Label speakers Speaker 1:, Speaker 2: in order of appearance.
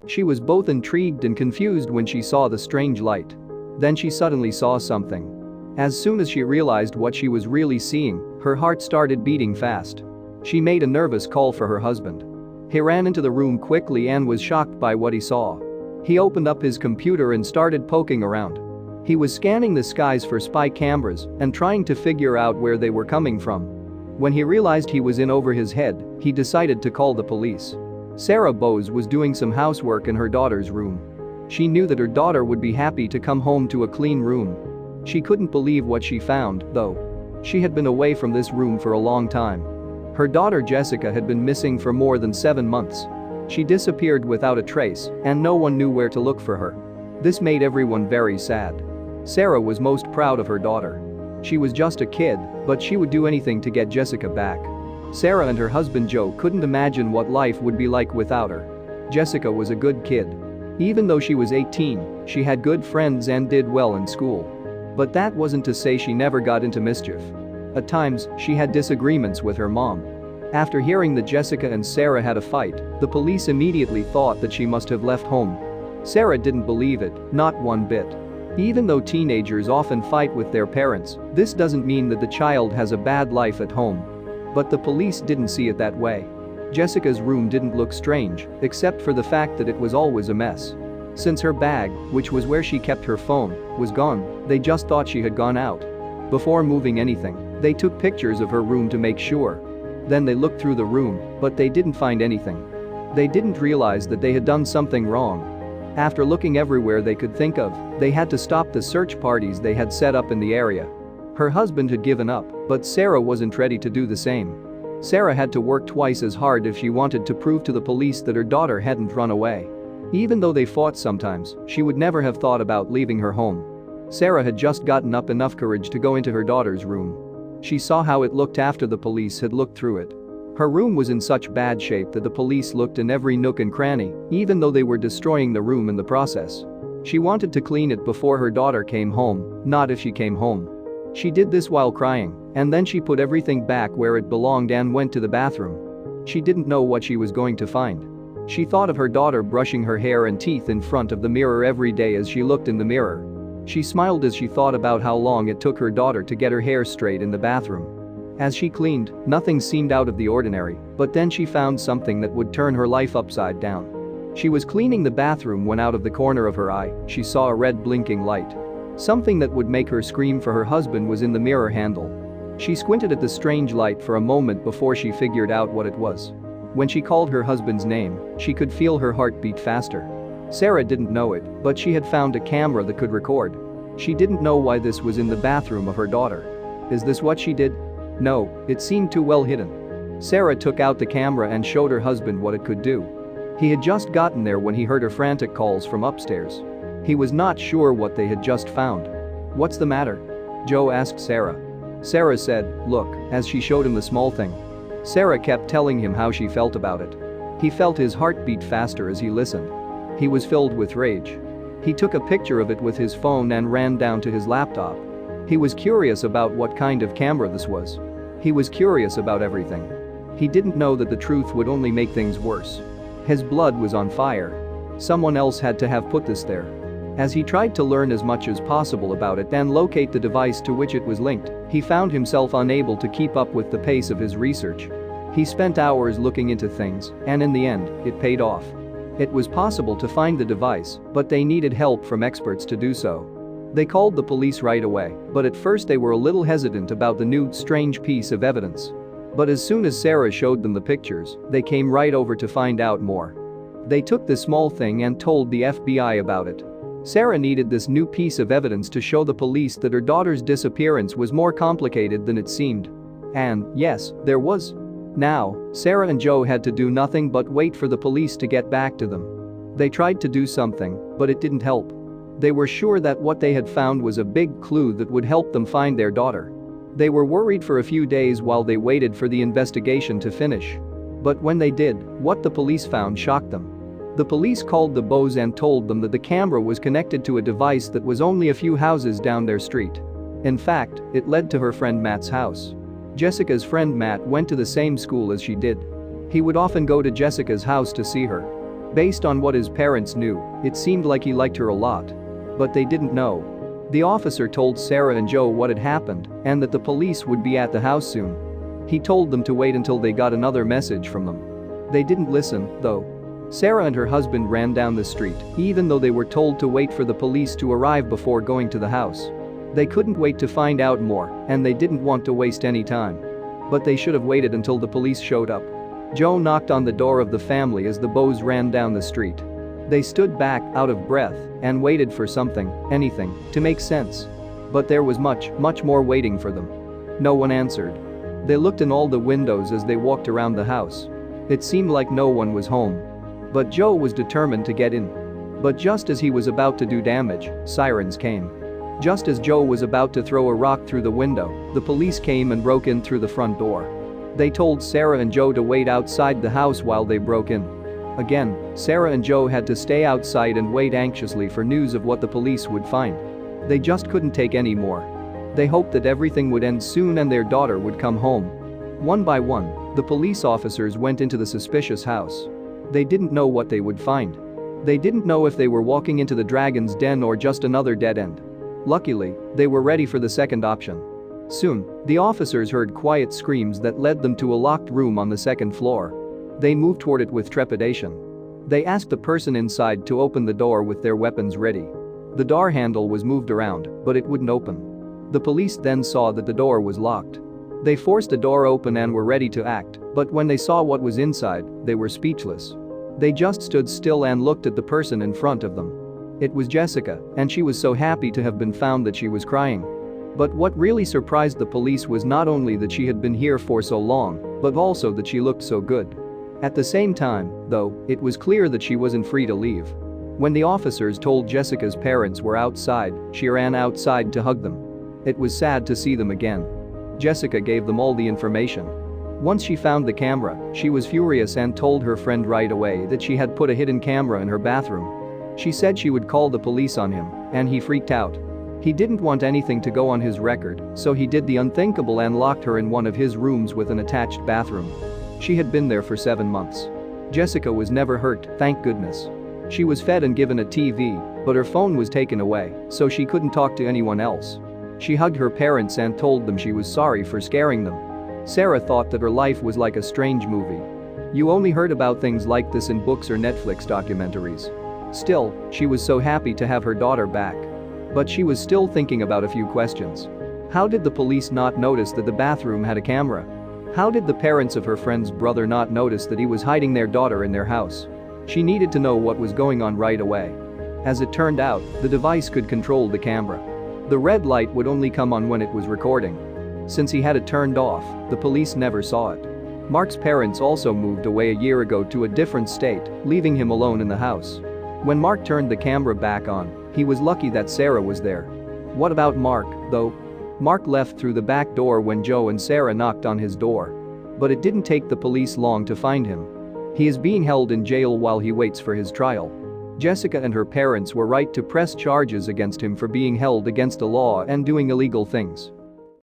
Speaker 1: She was both intrigued and confused when she saw the strange light. Then she suddenly saw something. As soon as she realized what she was really seeing, her heart started beating fast. She made a nervous call for her husband. He ran into the room quickly and was shocked by what he saw. He opened up his computer and started poking around. He was scanning the skies for spy cameras and trying to figure out where they were coming from. When he realized he was in over his head, he decided to call the police. Sarah Bowes was doing some housework in her daughter's room. She knew that her daughter would be happy to come home to a clean room. She couldn't believe what she found, though. She had been away from this room for a long time. Her daughter Jessica had been missing for more than 7 months. She disappeared without a trace, and no one knew where to look for her. This made everyone very sad. Sarah was most proud of her daughter. She was just a kid, but she would do anything to get Jessica back. Sarah and her husband Joe couldn't imagine what life would be like without her. Jessica was a good kid. Even though she was 18, she had good friends and did well in school. But that wasn't to say she never got into mischief. At times, she had disagreements with her mom. After hearing that Jessica and Sarah had a fight, the police immediately thought that she must have left home. Sarah didn't believe it, not one bit. Even though teenagers often fight with their parents, this doesn't mean that the child has a bad life at home. But the police didn't see it that way. Jessica's room didn't look strange, except for the fact that it was always a mess. Since her bag, which was where she kept her phone, was gone, they just thought she had gone out. Before moving anything, they took pictures of her room to make sure. Then they looked through the room, but they didn't find anything. They didn't realize that they had done something wrong. After looking everywhere they could think of, they had to stop the search parties they had set up in the area. Her husband had given up, but Sarah wasn't ready to do the same. Sarah had to work twice as hard if she wanted to prove to the police that her daughter hadn't run away. Even though they fought sometimes, she would never have thought about leaving her home. Sarah had just gotten up enough courage to go into her daughter's room. She saw how it looked after the police had looked through it. Her room was in such bad shape that the police looked in every nook and cranny, even though they were destroying the room in the process. She wanted to clean it before her daughter came home, not if she came home. She did this while crying, and then she put everything back where it belonged and went to the bathroom. She didn't know what she was going to find. She thought of her daughter brushing her hair and teeth in front of the mirror every day as she looked in the mirror. She smiled as she thought about how long it took her daughter to get her hair straight in the bathroom. As she cleaned, nothing seemed out of the ordinary, but then she found something that would turn her life upside down. She was cleaning the bathroom when out of the corner of her eye, she saw a red blinking light. Something that would make her scream for her husband was in the mirror handle. She squinted at the strange light for a moment before she figured out what it was. When she called her husband's name, she could feel her heart beat faster. Sarah didn't know it, but she had found a camera that could record. She didn't know why this was in the bathroom of her daughter. Is this what she did? No, it seemed too well hidden. Sarah took out the camera and showed her husband what it could do. He had just gotten there when he heard her frantic calls from upstairs. He was not sure what they had just found. "What's the matter?" Joe asked Sarah. Sarah said, "Look," as she showed him the small thing. Sarah kept telling him how she felt about it. He felt his heart beat faster as he listened. He was filled with rage. He took a picture of it with his phone and ran down to his laptop. He was curious about what kind of camera this was. He was curious about everything. He didn't know that the truth would only make things worse. His blood was on fire. Someone else had to have put this there. As he tried to learn as much as possible about it and locate the device to which it was linked, he found himself unable to keep up with the pace of his research. He spent hours looking into things, and in the end, it paid off. It was possible to find the device, but they needed help from experts to do so. They called the police right away, but at first they were a little hesitant about the new, strange piece of evidence. But as soon as Sarah showed them the pictures, they came right over to find out more. They took the small thing and told the FBI about it. Sarah needed this new piece of evidence to show the police that her daughter's disappearance was more complicated than it seemed. And, yes, there was. Now, Sarah and Joe had to do nothing but wait for the police to get back to them. They tried to do something, but it didn't help. They were sure that what they had found was a big clue that would help them find their daughter. They were worried for a few days while they waited for the investigation to finish. But when they did, what the police found shocked them. The police called the Bowes and told them that the camera was connected to a device that was only a few houses down their street. In fact, it led to her friend Matt's house. Jessica's friend Matt went to the same school as she did. He would often go to Jessica's house to see her. Based on what his parents knew, it seemed like he liked her a lot. But they didn't know. The officer told Sarah and Joe what had happened and that the police would be at the house soon. He told them to wait until they got another message from them. They didn't listen, though. Sarah and her husband ran down the street, even though they were told to wait for the police to arrive before going to the house. They couldn't wait to find out more, and they didn't want to waste any time. But they should have waited until the police showed up. Joe knocked on the door of the family as the Bows ran down the street. They stood back, out of breath, and waited for something, anything, to make sense. But there was much more waiting for them. No one answered. They looked in all the windows as they walked around the house. It seemed like no one was home. But Joe was determined to get in. But just as he was about to do damage, sirens came. Just as Joe was about to throw a rock through the window, the police came and broke in through the front door. They told Sarah and Joe to wait outside the house while they broke in. Again, Sarah and Joe had to stay outside and wait anxiously for news of what the police would find. They just couldn't take any more. They hoped that everything would end soon and their daughter would come home. One by one, the police officers went into the suspicious house. They didn't know what they would find. They didn't know if they were walking into the dragon's den or just another dead end. Luckily, they were ready for the second option. Soon, the officers heard quiet screams that led them to a locked room on the second floor. They moved toward it with trepidation. They asked the person inside to open the door with their weapons ready. The door handle was moved around, but it wouldn't open. The police then saw that the door was locked. They forced the door open and were ready to act, but when they saw what was inside, they were speechless. They just stood still and looked at the person in front of them. It was Jessica, and she was so happy to have been found that she was crying. But what really surprised the police was not only that she had been here for so long, but also that she looked so good. At the same time, though, it was clear that she wasn't free to leave. When the officers told Jessica's parents were outside, she ran outside to hug them. It was sad to see them again. Jessica gave them all the information. Once she found the camera, she was furious and told her friend right away that she had put a hidden camera in her bathroom. She said she would call the police on him, and he freaked out. He didn't want anything to go on his record, so he did the unthinkable and locked her in one of his rooms with an attached bathroom. She had been there for 7 months. Jessica was never hurt, thank goodness. She was fed and given a TV, but her phone was taken away, so she couldn't talk to anyone else. She hugged her parents and told them she was sorry for scaring them. Sarah thought that her life was like a strange movie. You only heard about things like this in books or Netflix documentaries. Still, she was so happy to have her daughter back. But she was still thinking about a few questions. How did the police not notice that the bathroom had a camera? How did the parents of her friend's brother not notice that he was hiding their daughter in their house? She needed to know what was going on right away. As it turned out, the device could control the camera. The red light would only come on when it was recording. Since he had it turned off, the police never saw it. Mark's parents also moved away a year ago to a different state, leaving him alone in the house. When Mark turned the camera back on, he was lucky that Sarah was there. What about Mark, though? Mark left through the back door when Joe and Sarah knocked on his door. But it didn't take the police long to find him. He is being held in jail while he waits for his trial. Jessica and her parents were right to press charges against him for being held against the law and doing illegal things.